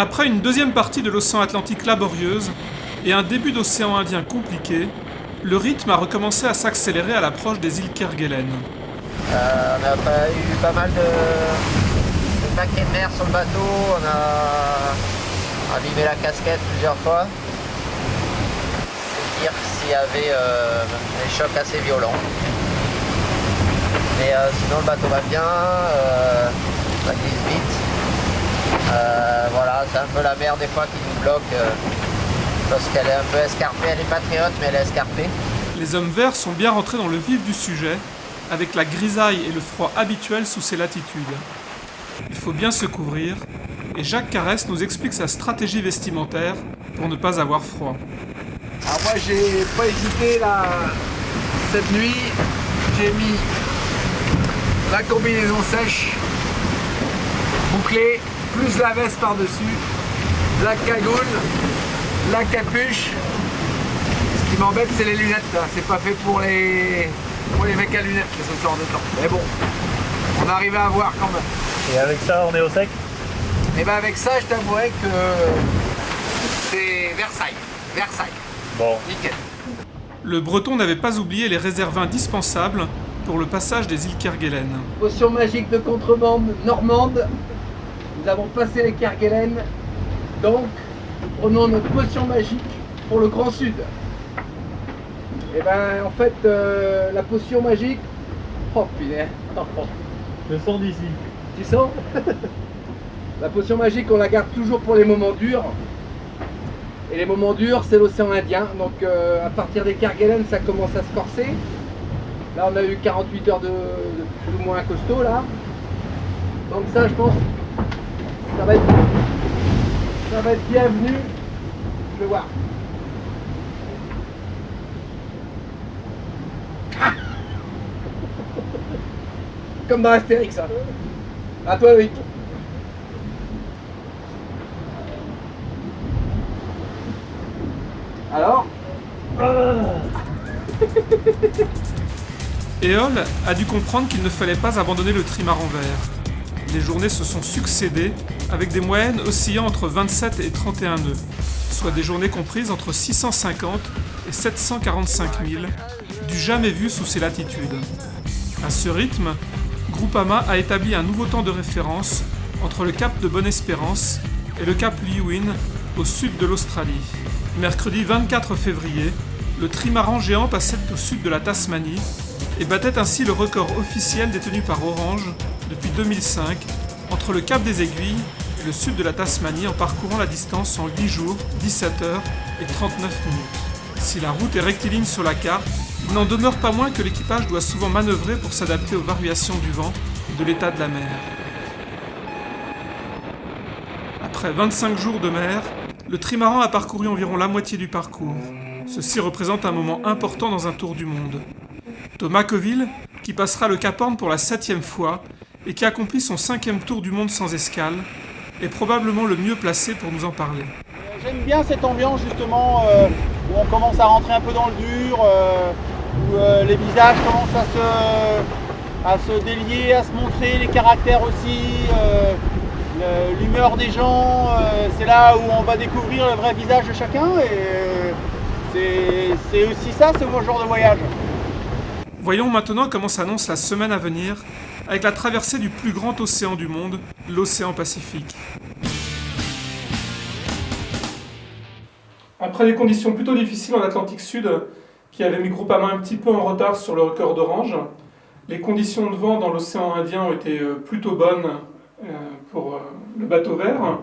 Après une deuxième partie de l'océan Atlantique laborieuse et un début d'océan Indien compliqué, le rythme a recommencé à s'accélérer à l'approche des îles Kerguelen. On a eu pas mal de paquets de mer sur le bateau, on a abîmé la casquette plusieurs fois. C'est dire s'il y avait des chocs assez violents. Mais sinon le bateau va bien, ça glisse vite. Voilà, c'est un peu la mer des fois qui nous bloque parce qu'elle est un peu escarpée, elle est patriote mais elle est escarpée. Les hommes verts sont bien rentrés dans le vif du sujet, avec la grisaille et le froid habituels sous ces latitudes. Il faut bien se couvrir, et Jacques Carès nous explique sa stratégie vestimentaire pour ne pas avoir froid. Alors moi j'ai pas hésité là, cette nuit, j'ai mis la combinaison sèche, bouclée, plus la veste par-dessus, la cagoule, la capuche. Ce qui m'embête c'est les lunettes là, c'est pas fait pour les mecs à lunettes ce genre de temps. Mais bon, on arrive à voir quand même. Et avec ça on est au sec? Et ben avec ça je t'avouerais que c'est Versailles. Bon. Nickel. Le Breton n'avait pas oublié les réserves indispensables pour le passage des îles Kerguelen. Potion magique de contrebande normande. Nous avons passé les Kerguelen, donc nous prenons notre potion magique pour le Grand Sud. Et ben en fait la potion magique, oh putain, Je sens d'ici. tu sens? La potion magique on la garde toujours pour les moments durs. Et les moments durs c'est l'océan Indien, donc à partir des Kerguelen ça commence à se corser. Là on a eu 48 heures de plus ou moins costaud là. Donc ça je pense ça va être bienvenu. Je vais voir. Ah comme dans Astérix ça. À toi Loïc. Alors Éole a dû comprendre qu'il ne fallait pas abandonner le trimaran vert. Les journées se sont succédées avec des moyennes oscillant entre 27 et 31 nœuds, soit des journées comprises entre 650 et 745 000, du jamais vu sous ces latitudes. À ce rythme, Groupama a établi un nouveau temps de référence entre le cap de Bonne-Espérance et le cap Leeuwin au sud de l'Australie. Mercredi 24 février, le trimaran géant passait au sud de la Tasmanie et battait ainsi le record officiel détenu par Orange depuis 2005 entre le cap des Aiguilles et le sud de la Tasmanie en parcourant la distance en 8 jours, 17 heures et 39 minutes. Si la route est rectiligne sur la carte, il n'en demeure pas moins que l'équipage doit souvent manœuvrer pour s'adapter aux variations du vent et de l'état de la mer. Après 25 jours de mer, le trimaran a parcouru environ la moitié du parcours. Ceci représente un moment important dans un tour du monde. Thomas Coville, qui passera le Cap Horn pour la 7e fois et qui accomplit son 5e tour du monde sans escale, est probablement le mieux placé pour nous en parler. J'aime bien cette ambiance justement où on commence à rentrer un peu dans le dur, où les visages commencent à se délier, à se montrer, les caractères aussi, l'humeur des gens, c'est là où on va découvrir le vrai visage de chacun et c'est aussi ça ce genre de voyage. Voyons maintenant comment s'annonce la semaine à venir avec la traversée du plus grand océan du monde, l'océan Pacifique. Après des conditions plutôt difficiles en Atlantique Sud, qui avaient mis Groupama un petit peu en retard sur le record d'Orange, les conditions de vent dans l'océan Indien ont été plutôt bonnes pour le bateau vert.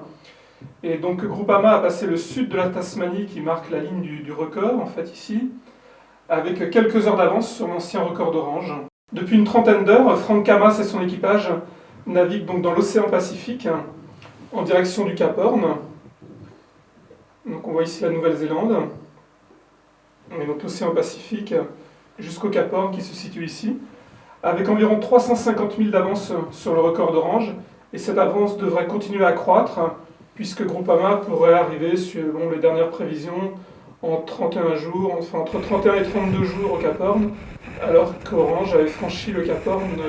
Et donc Groupama a passé le sud de la Tasmanie qui marque la ligne du record, en fait ici, avec quelques heures d'avance sur l'ancien record d'Orange. Depuis une trentaine d'heures, Frank Camas et son équipage naviguent donc dans l'océan Pacifique en direction du Cap Horn. Donc on voit ici la Nouvelle-Zélande, et donc l'océan Pacifique jusqu'au Cap Horn qui se situe ici, avec environ 350 000 d'avance sur le record d'Orange, et cette avance devrait continuer à croître, puisque Groupama pourrait arriver, selon les dernières prévisions, en 31 jours, enfin entre 31 et 32 jours au Cap Horn, alors qu'Orange avait franchi le Cap Horn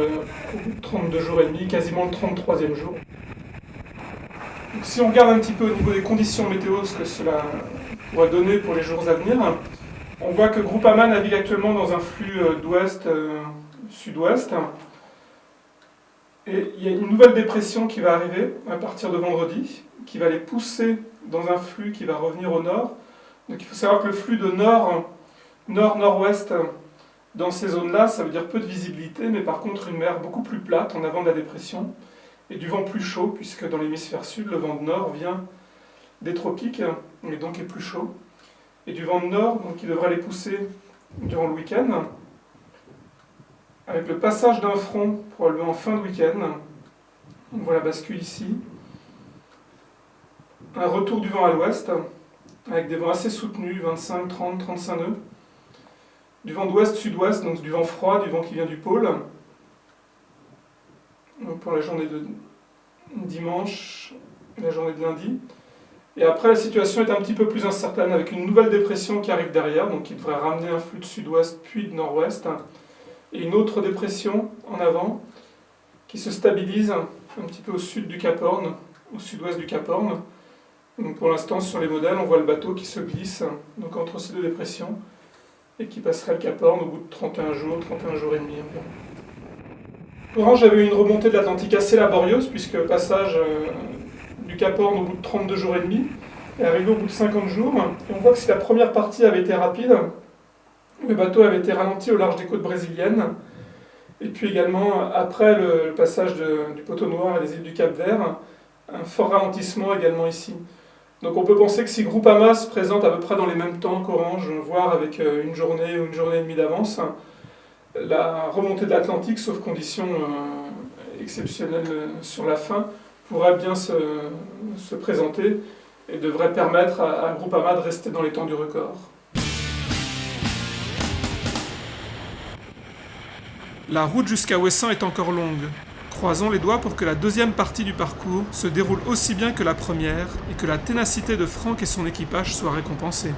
au bout de 32 jours et demi, quasiment le 33e jour. Donc, si on regarde un petit peu au niveau des conditions météo, ce que cela pourrait donner pour les jours à venir, on voit que Groupama navigue actuellement dans un flux d'ouest-sud-ouest. Et il y a une nouvelle dépression qui va arriver à partir de vendredi, qui va les pousser dans un flux qui va revenir au nord. Donc il faut savoir que le flux de nord-nord-ouest dans ces zones-là, ça veut dire peu de visibilité, mais par contre une mer beaucoup plus plate en avant de la dépression, et du vent plus chaud, puisque dans l'hémisphère sud, le vent de nord vient des tropiques, et donc est plus chaud. Et du vent de nord, donc, qui devrait les pousser durant le week-end, avec le passage d'un front, probablement en fin de week-end. On voit la bascule ici. Un retour du vent à l'ouest, avec des vents assez soutenus, 25, 30, 35 nœuds. Du vent d'ouest-sud-ouest, donc du vent froid, du vent qui vient du pôle. Donc pour la journée de dimanche et la journée de lundi. Et après, la situation est un petit peu plus incertaine, avec une nouvelle dépression qui arrive derrière, donc qui devrait ramener un flux de sud-ouest puis de nord-ouest. Et une autre dépression en avant qui se stabilise un petit peu au sud du Cap Horn, au sud-ouest du Cap Horn. Donc pour l'instant, sur les modèles, on voit le bateau qui se glisse donc entre ces deux dépressions et qui passerait le Cap Horn au bout de 31 jours et demi environ. Orange avait eu une remontée de l'Atlantique assez laborieuse, puisque le passage du Cap Horn au bout de 32 jours et demi est arrivé au bout de 50 jours. Et on voit que si la première partie avait été rapide, le bateau avait été ralenti au large des côtes brésiliennes. Et puis également, après le passage du Poteau Noir et des îles du Cap-Vert, un fort ralentissement également ici. Donc on peut penser que si Groupama se présente à peu près dans les mêmes temps qu'Orange, voire avec une journée ou une journée et demie d'avance, la remontée de l'Atlantique, sauf conditions exceptionnelles sur la fin, pourrait bien se présenter et devrait permettre à Groupama de rester dans les temps du record. La route jusqu'à Ouessant est encore longue. Croisons les doigts pour que la deuxième partie du parcours se déroule aussi bien que la première et que la ténacité de Franck et son équipage soit récompensée.